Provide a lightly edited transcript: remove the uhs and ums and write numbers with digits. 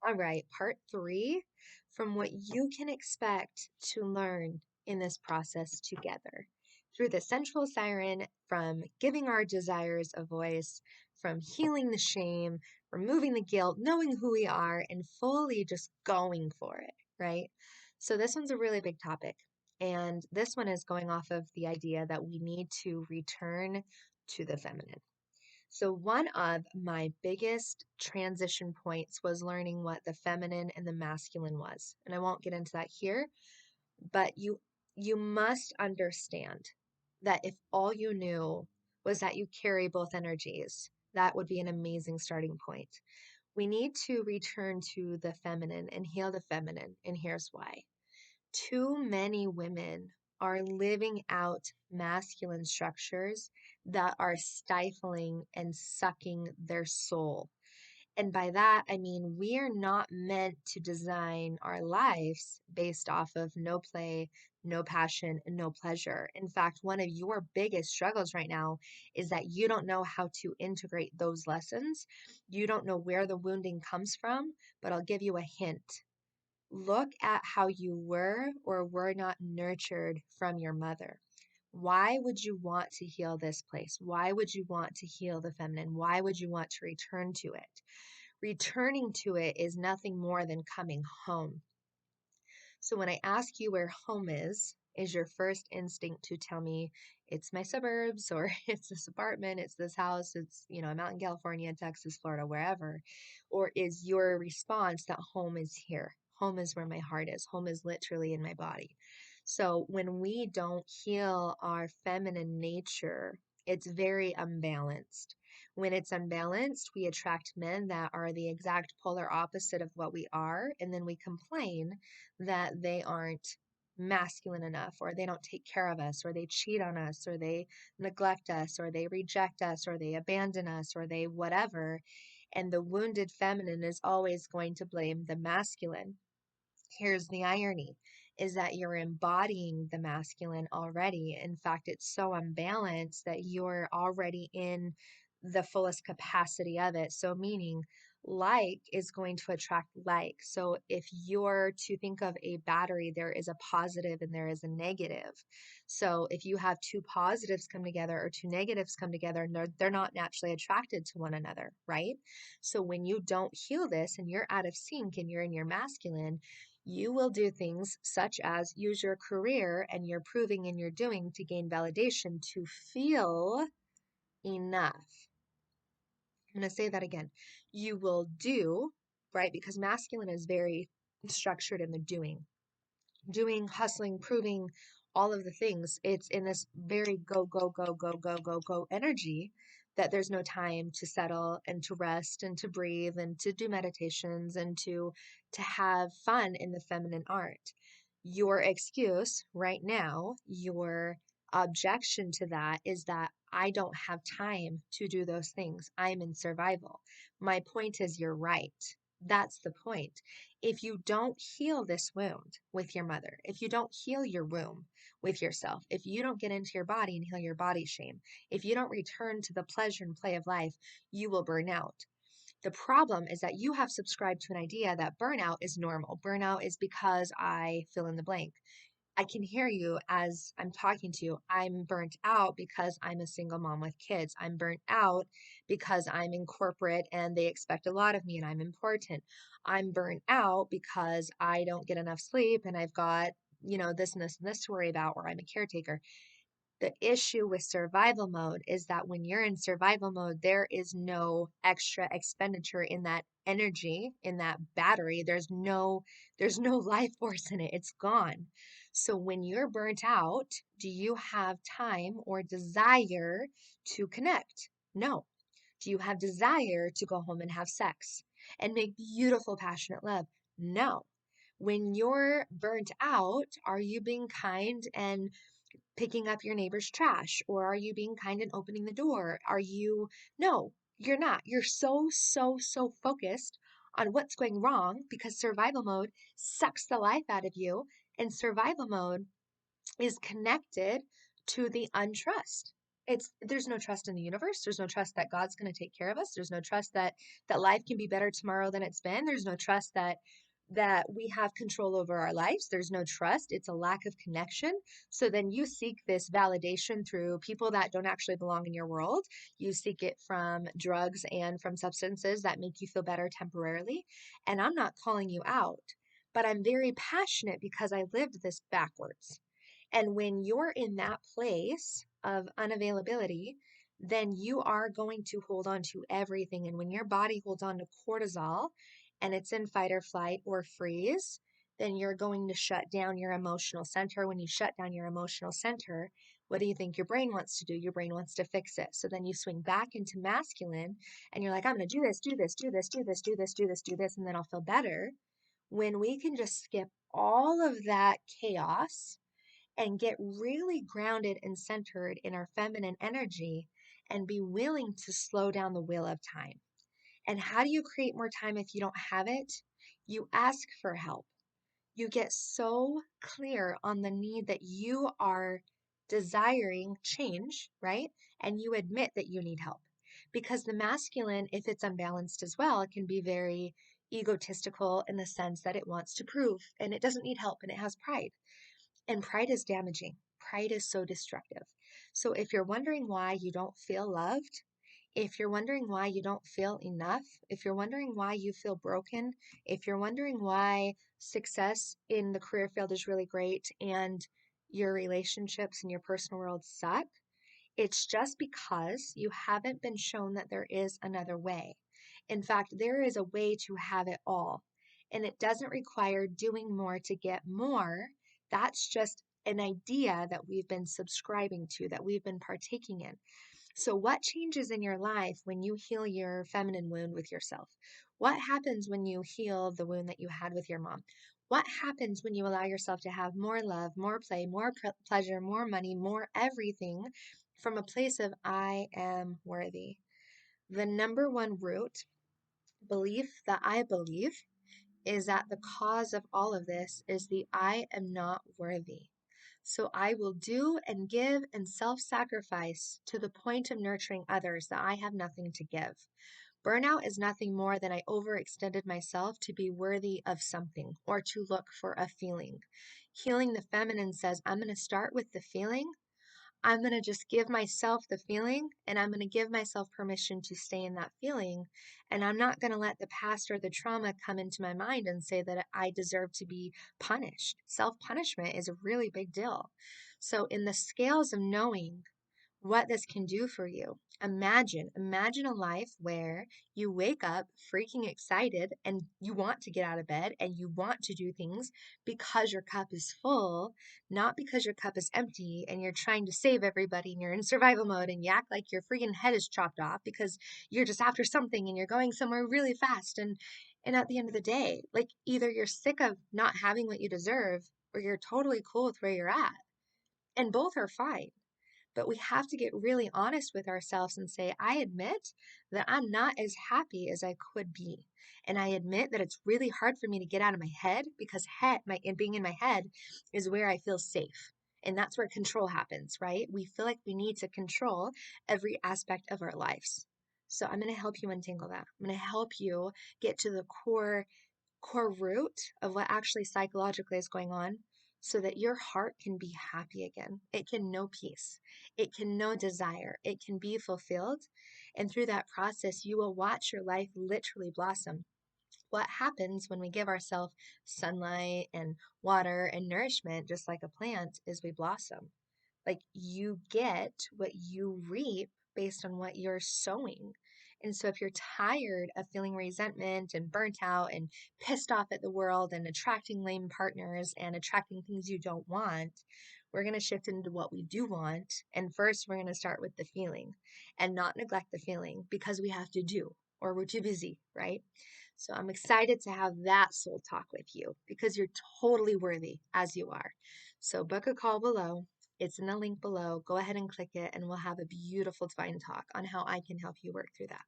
All right, part three from what you can expect to learn in this process together. Through the central siren, from giving our desires a voice, from healing the shame, removing the guilt, knowing who we are, and fully just going for it, right? So, this one's a really big topic. And this one is going off of the idea that we need to return to the feminine. So, one of my biggest transition points was learning what the feminine and the masculine was. And I won't get into that here, but you must understand that if all you knew was that you carry both energies, that would be an amazing starting point. We need to return to the feminine and heal the feminine, and here's why. Too many women are living out masculine structures that are stifling and sucking their soul. And by that, I mean we are not meant to design our lives based off of no play, no passion, and no pleasure. In fact, one of your biggest struggles right now is that you don't know how to integrate those lessons. You don't know where the wounding comes from, but I'll give you a hint. Look at how you were or were not nurtured from your mother. Why would you want to heal this place? Why would you want to heal the feminine? Why would you want to return to it? Returning to it is nothing more than coming home. So when I ask you where home is your first instinct to tell me it's my suburbs or it's this apartment, it's this house, I'm out in California, Texas, Florida, wherever? Or is your response that home is here? Home is where my heart is. Home is literally in my body. So when we don't heal our feminine nature, it's very unbalanced. When it's unbalanced, we attract men that are the exact polar opposite of what we are, and then we complain that they aren't masculine enough, or they don't take care of us, or they cheat on us, or they neglect us, or they reject us, or they abandon us, or they whatever. And the wounded feminine is always going to blame the masculine. Here's the irony is that you're embodying the masculine already. In fact, it's so unbalanced that you're already in the fullest capacity of it. So, meaning like is going to attract like. So, if you're to think of a battery, there is a positive and there is a negative. So, if you have two positives come together or two negatives come together, and they're not naturally attracted to one another, right? So, when you don't heal this and you're out of sync and you're in your masculine, you will do things such as use your career and your proving and your doing to gain validation to feel enough. I'm going to say that again. You will do, right? Because masculine is very structured in the doing, hustling, proving, all of the things. It's in this very go, go, go, go, go, go, go energy that there's no time to settle and to rest and to breathe and to do meditations and to have fun in the feminine art. Your excuse right now, your objection to that is that I don't have time to do those things. I'm in survival. My point is, you're right. That's the point. If you don't heal this wound with your mother, if you don't heal your womb with yourself, if you don't get into your body and heal your body shame, if you don't return to the pleasure and play of life, you will burn out. The problem is that you have subscribed to an idea that burnout is normal. Burnout is because I fill in the blank. I can hear you as I'm talking to you. I'm burnt out because I'm a single mom with kids. I'm burnt out because I'm in corporate and they expect a lot of me and I'm important. I'm burnt out because I don't get enough sleep and I've got, this and this and this to worry about, or I'm a caretaker. The issue with survival mode is that when you're in survival mode, there is no extra expenditure in that energy, in that battery. There's no life force in it. It's gone. So when you're burnt out, do you have time or desire to connect? No. Do you have desire to go home and have sex and make beautiful, passionate love? No. When you're burnt out, are you being kind and picking up your neighbor's trash? Or are you being kind and opening the door? No, you're not. You're so, so, so focused on what's going wrong because survival mode sucks the life out of you. And survival mode is connected to the untrust. There's no trust in the universe. There's no trust that God's going to take care of us. There's no trust that life can be better tomorrow than it's been. There's no trust that we have control over our lives. There's no trust. It's a lack of connection. So then you seek this validation through people that don't actually belong in your world. You seek it from drugs and from substances that make you feel better temporarily. And I'm not calling you out, but I'm very passionate because I lived this backwards. And when you're in that place of unavailability, then you are going to hold on to everything. And when your body holds on to cortisol and it's in fight or flight or freeze, then you're going to shut down your emotional center. When you shut down your emotional center, what do you think your brain wants to do? Your brain wants to fix it. So then you swing back into masculine and you're like, I'm going to do this, do this, do this, do this, do this, do this, do this, and then I'll feel better. When we can just skip all of that chaos and get really grounded and centered in our feminine energy and be willing to slow down the wheel of time. And how do you create more time if you don't have it? You ask for help. You get so clear on the need that you are desiring change, right? And you admit that you need help. Because the masculine, if it's unbalanced as well, it can be very egotistical in the sense that it wants to prove and it doesn't need help and it has pride. And pride is damaging. Pride is so destructive. So if you're wondering why you don't feel loved, if you're wondering why you don't feel enough, if you're wondering why you feel broken, if you're wondering why success in the career field is really great and your relationships and your personal world suck, it's just because you haven't been shown that there is another way. In fact, there is a way to have it all, and it doesn't require doing more to get more. That's just an idea that we've been subscribing to, that we've been partaking in. So, what changes in your life when you heal your feminine wound with yourself? What happens when you heal the wound that you had with your mom? What happens when you allow yourself to have more love, more play, more pleasure, more money, more everything from a place of I am worthy? The number one root belief that I believe is that the cause of all of this is the I am not worthy. So I will do and give and self sacrifice to the point of nurturing others that I have nothing to give. Burnout is nothing more than I overextended myself to be worthy of something or to look for a feeling. Healing the feminine says, I'm going to start with the feeling. I'm going to just give myself the feeling and I'm going to give myself permission to stay in that feeling. And I'm not going to let the past or the trauma come into my mind and say that I deserve to be punished. Self punishment is a really big deal. So, in the scales of knowing what this can do for you. Imagine a life where you wake up freaking excited and you want to get out of bed and you want to do things because your cup is full, not because your cup is empty and you're trying to save everybody and you're in survival mode and you act like your freaking head is chopped off because you're just after something and you're going somewhere really fast. And at the end of the day, like either you're sick of not having what you deserve or you're totally cool with where you're at. And both are fine. But we have to get really honest with ourselves and say, I admit that I'm not as happy as I could be. And I admit that it's really hard for me to get out of my head because being in my head is where I feel safe. And that's where control happens, right? We feel like we need to control every aspect of our lives. So I'm going to help you untangle that. I'm going to help you get to the core root of what actually psychologically is going on so that your heart can be happy again. It can know peace. It can know desire. It can be fulfilled. And through that process, you will watch your life literally blossom. What happens when we give ourselves sunlight and water and nourishment, just like a plant, is we blossom. Like you get what you reap based on what you're sowing. And so if you're tired of feeling resentment and burnt out and pissed off at the world and attracting lame partners and attracting things you don't want, we're going to shift into what we do want. And first, we're going to start with the feeling and not neglect the feeling because we have to do or we're too busy, right? So I'm excited to have that soul talk with you because you're totally worthy as you are. So book a call below. It's in the link below. Go ahead and click it, and we'll have a beautiful divine talk on how I can help you work through that.